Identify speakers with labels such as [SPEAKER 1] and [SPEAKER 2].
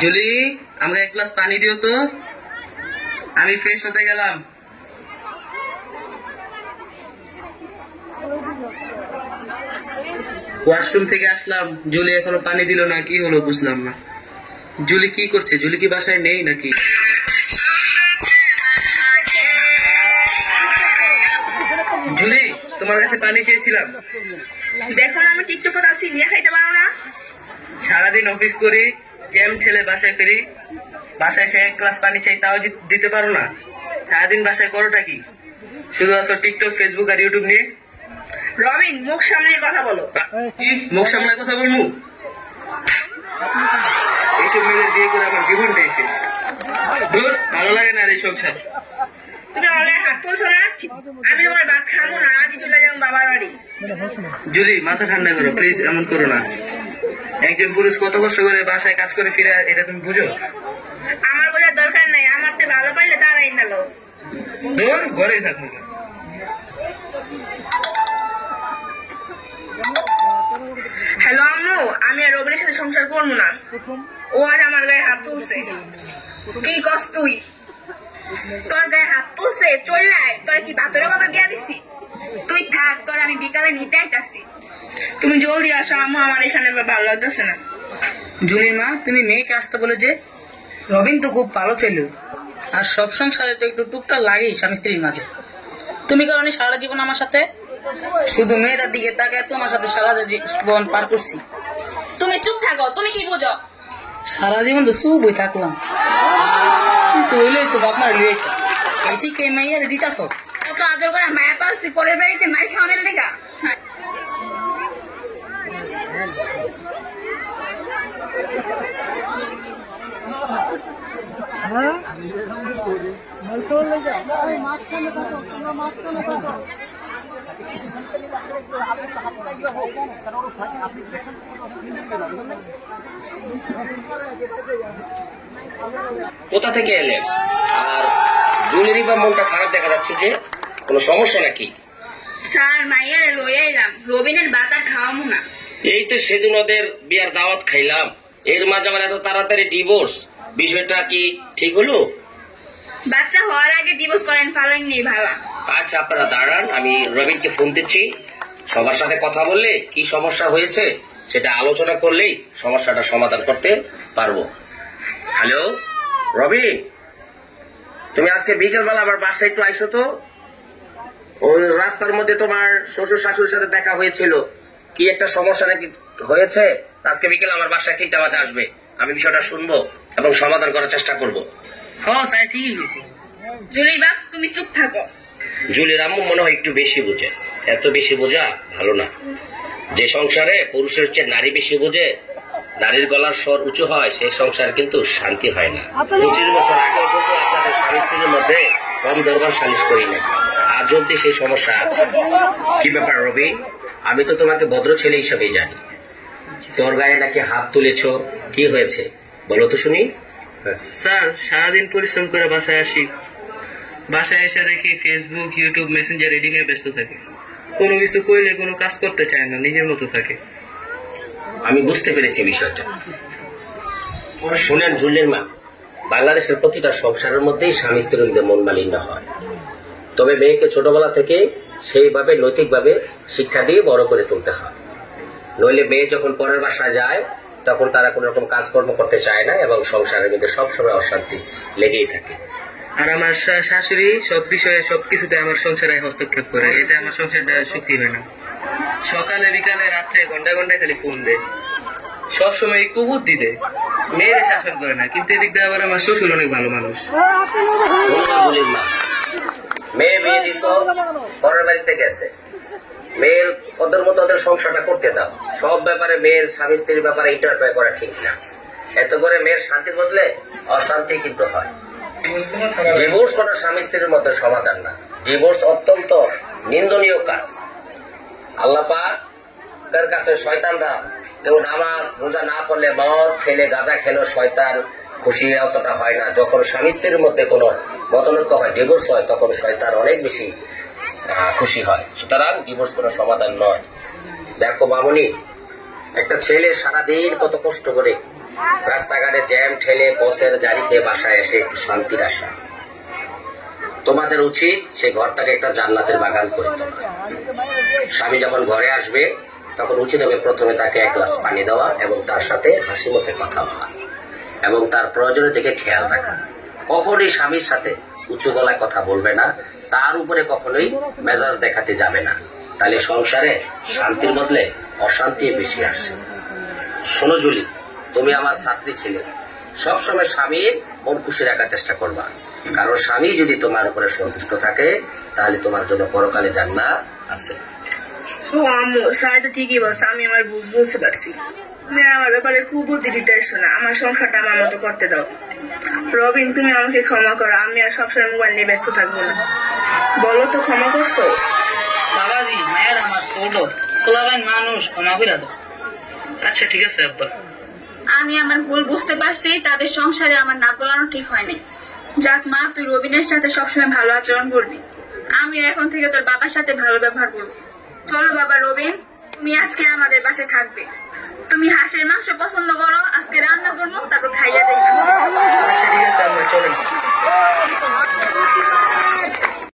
[SPEAKER 1] Julie, আমাকে এক glass পানি দিও তো, আমি ফ্রেশ হতে গেলাম। ওয়াশরুম থেকে আসলাম, জুলি এখনো পানি দিল না, কি হলো বুঝলাম না। জুলি কি করছে? জুলি কি বাসায় নেই নাকি? জুলি, তোমার কাছে পানি চেয়েছিলাম।
[SPEAKER 2] দেখো না আমি টিকটকে আছি, নিয়ে খাইতে পারো না?
[SPEAKER 1] সারাদিন অফিস করি, জ্যাম ঠেলে বাসায় ফেরি, বাসায় সে এক গ্লাস পানি চাই তাও দিতে পারো না। সারাদিন বাসায় করোটা কি? শুধু আসো টিকটক, ফেসবুক আর ইউটিউব নিয়ে।
[SPEAKER 2] রবিন, মুখ সামনে কথা বলো।
[SPEAKER 1] কি মুখ সামলায় কথা বলবো? এইসব মেয়েদের বিয়ে করে আমার জীবনটাই শেষ। ধুর, ভালো লাগে না এই সংসার।
[SPEAKER 2] তুমি আমার গায়ে হাত তুলছো না? আমি তোমার ভাত খাবো না, আজই চলে যাবো বাবার বাড়ি।
[SPEAKER 1] জুলি, মাথা ঠান্ডা করো প্লিজ, এমন করো না। একজন পুরুষ কত কষ্ট করে বাসায় কাজ করে ফিরে, এটা তুমি বুঝো?
[SPEAKER 2] আমার বোঝার দরকার নাই, আমার তো ভালো পাইলে তারাই নালো।
[SPEAKER 1] ধুর, ঘরেই থাকবো।
[SPEAKER 2] হ্যালো আম্মু, আমি আর রবিনের সাথে সংসার করবো না। ও আজ আমার গায়ে হাত তুলছে। কি কস তুই? তোর গায়ে হাত তুলছে? চললাই তোর কি বাতরে বাবা বিয়া দিছি? তুই থাক, তোর আমি বিকালে নিতে আইতাছি। তুমি জলদি আসো আম্মু, আমার এখানে ভালো লাগতেছে না।
[SPEAKER 3] জুলির মা, তুমি মেয়েকে আসতে বলে যে? রবিন তো খুব ভালো ছিল, আর সব সংসারে তো একটু টুকটাক লাগেই স্বামী স্ত্রীর মাঝে। তুমি কারণে সারা জীবন আমার সাথে শুধু মেয়েটার দিকে তাকে তোমার সাথে সারা জীবন পার করছি।
[SPEAKER 2] তুমি চুপ থাকো, তুমি কি বুঝো?
[SPEAKER 3] সারা জীবন তো চুপ হয়ে থাকলাম, হইলেই তো বাপ মার লিয়ে এসি কে মাইয়া দিতাছ।
[SPEAKER 2] কত আদর করে মায়া পাচ্ছি, পরের বাড়িতে মায়ের খাওয়ানোর লেগা।
[SPEAKER 4] কোথা থেকে এলেন? আর জুলেরই বা মনটা খারাপ দেখা যাচ্ছে যে, কোনো সমস্যা নাকি?
[SPEAKER 2] স্যার, মাইয়ার লইয়া এলাম, রবিনের ভাত আর খাওয়াবো না।
[SPEAKER 4] এই তো সেদিন ওদের বিয়ার দাওয়াত খাইলাম, এর মাঝে আমার এত তাড়াতাড়ি ডিভোর্স, বিষয়টা কি ঠিক হলো?
[SPEAKER 2] বাচ্চা হওয়ার আগে ডিভোর্স করেন, ফলোইং নেই ভালো।
[SPEAKER 4] আচ্ছা, আপনারা দাঁড়ান, আমি রবিনকে ফোন দিচ্ছি। সবার সাথে কথা বললে কি সমস্যা হয়েছে সেটা আলোচনা করলেই সমস্যাটা সমাধান করতে পারবো। হ্যালো রবিন, তুমি আজকে বিকেলবেলা আবার বাসায় একটু আইসো তো। ওই রাস্তার মধ্যে তোমার শ্বশুর শাশুড়ির সাথে দেখা হয়েছিল, কি একটা সমস্যা নাকি হয়েছে। আজকে বিকেল আমার বাসায় 3টা বাজে আসবে, আমি বিষয়টা শুনবো এবং সমাধান করার চেষ্টা করবো।
[SPEAKER 3] হ্যাঁ স্যার, ঠিকই গেছি।
[SPEAKER 2] জুলি বাপ, তুমি চুপ থাকো।
[SPEAKER 4] জুলির আম্মু মনে হয় একটু বেশি বোঝে, এত বেশি বোঝা ভালো না। যে সংসারে পুরুষের চেয়ে নারী বেশি বোঝে, নারীর গলার স্বর উঁচু হয়, সেই সংসার কিন্তু শান্তি হয় না। 25 বছর আগে কিন্তু আপনাদের স্বামী স্ত্রীর মধ্যে কম দরবার সালিশ করি না, আজ অব্দি সেই সমস্যা আছে। কি ব্যাপার রবি, আমি তো তোমাকে ভদ্র ছেলে হিসেবেই জানি, তোর গায়ে নাকি হাত তুলেছ, কি হয়েছে বলো তো শুনি।
[SPEAKER 1] স্যার, সারাদিন পরিশ্রম করে বাসায় আসি, বাসায় এসে দেখি Facebook, YouTube, Messenger reading a ব্যস্ত থাকে। কোনো কিছু কইলে কোনো কাজ করতে চায় না, নিজের মতো থাকে।
[SPEAKER 4] আমি বুঝতে পেরেছি বিষয়টা। শুনেন জুলির মা, বাংলাদেশের প্রতিটা সংসারের মধ্যেই স্বামী স্ত্রীর মন মালিন্য হয়, তবে মেয়েকে ছোটবেলা থেকে সেইভাবে নৈতিকভাবে শিক্ষা দিয়ে বড় করে তুলতে হয়। নইলে মেয়ে যখন পরের বাসায় যায় তখন তারা কোন রকম কাজকর্ম করতে চায় না এবং সংসারের মধ্যে সবসময় অশান্তি লেগেই থাকে।
[SPEAKER 1] আর আমার শাশুড়ি সব বিষয়ে সবকিছুতে আমার সংসারে হস্তক্ষেপ করে, এতে আমার সংসারটা সুখী হয় না। সকালে বিকালে রাত্রে ঘন্টায় ঘন্টায় খালি ফোন দেয়, সবসময় কুবুদ্ধি দেয়, মেয়েরে শাসন করে না। কিন্তু এদিক দিয়ে আবার আমার শ্বশুর অনেক ভালো মানুষ।
[SPEAKER 4] জুলির মা, মেয়ে বিয়ে দিছ, পরের বাড়িতে গেছে, মেয়ের ওদের মতো ওদের সংসারটা করতে দাও। সব ব্যাপারে মেয়ের স্বামী স্ত্রীর ব্যাপারে ইন্টারফেয়ার করা ঠিক না। এত করে মেয়ের শান্তির বদলে অশান্তি কিন্তু হয়। ডিভোর্স কোনো স্বামী স্ত্রীর মধ্যে সমাধান না, ডিভোর্স অত্যন্ত নিন্দনীয় কাজ। আল্লাহ পাকের কাছে শয়তানরা, কেউ নামাজ রোজা না পড়লে, মদ খেলে, গাঁজা খেলো, শয়তান খুশি অতটা হয় না। যখন স্বামী স্ত্রীর মধ্যে কোনো মতনৈক্য হয়, ডিভোর্স হয়, তখন শয়তান অনেক বেশি খুশি হয়। সুতরাং ডিভোর্স কোনো সমাধান নয়। দেখো মামুনি, একটা ছেলে সারাদিন কত কষ্ট করে রাস্তাঘাটে জ্যাম ঠেলে বসের জারি খেয়ে বাসায় এসে একটু শান্তির আশা। তোমাদের উচিত সেই ঘরটাকে একটা জান্নাতের বাগান করে তোলা। স্বামী যখন ঘরে আসবে তখন উচিত হবে প্রথমে তাকে এক গ্লাস পানি দেওয়া এবং তার সাথে হাসি মুখে কথা বলা এবং তার প্রয়োজনের দিকে খেয়াল রাখা। কখনোই স্বামীর সাথে উঁচু গলায় কথা বলবে না, তার উপরে কখনোই মেজাজ দেখাতে যাবে না, তাহলে সংসারে শান্তির বদলে অশান্তি বেশি আসে। শোনো জুলি, তুমি আমার ছাত্রী ছিলে, সবসময় স্বামীর মন খুশি রাখার চেষ্টা করবা, কারণ স্বামী যদি তোমার উপরে সন্তুষ্ট থাকে তাহলে তোমার জন্য পরকালে জান্নাত আছে।
[SPEAKER 2] ও আম্মু, স্যার তো ঠিকই বলছে, আমি আমার বুঝতে পারছি। তুমি আমার ব্যাপারে খুব বুদ্ধি দিতে এসো না, আমার সংসারটা আমার মতো করতে দাও। রবিন, তুমি আমাকে ক্ষমা করো, আমি আর সবসময় মোবাইল নিয়ে ব্যস্ত থাকবো না। বলো তো, ক্ষমা করছো?
[SPEAKER 3] বাবাজি, মায়ের আমার ছোট পোলাবাইন মানুষ, ক্ষমা করে দাও।
[SPEAKER 1] আচ্ছা ঠিক আছে আব্বা।
[SPEAKER 5] আমি আমার ভুল বুঝতে পারছি, তাদের সংসারে আমার নাক গলানো ঠিক হয়নি। যাক মা, তুই রবিনের সাথে সবসময় ভালো আচরণ করবি, আমি এখন থেকে তোর বাবার সাথে ভালো ব্যবহার করবো। চলো বাবা রবিন, তুমি আজকে আমাদের বাসায় থাকবে। তুমি হাঁসের মাংস পছন্দ করো, আজকে রান্না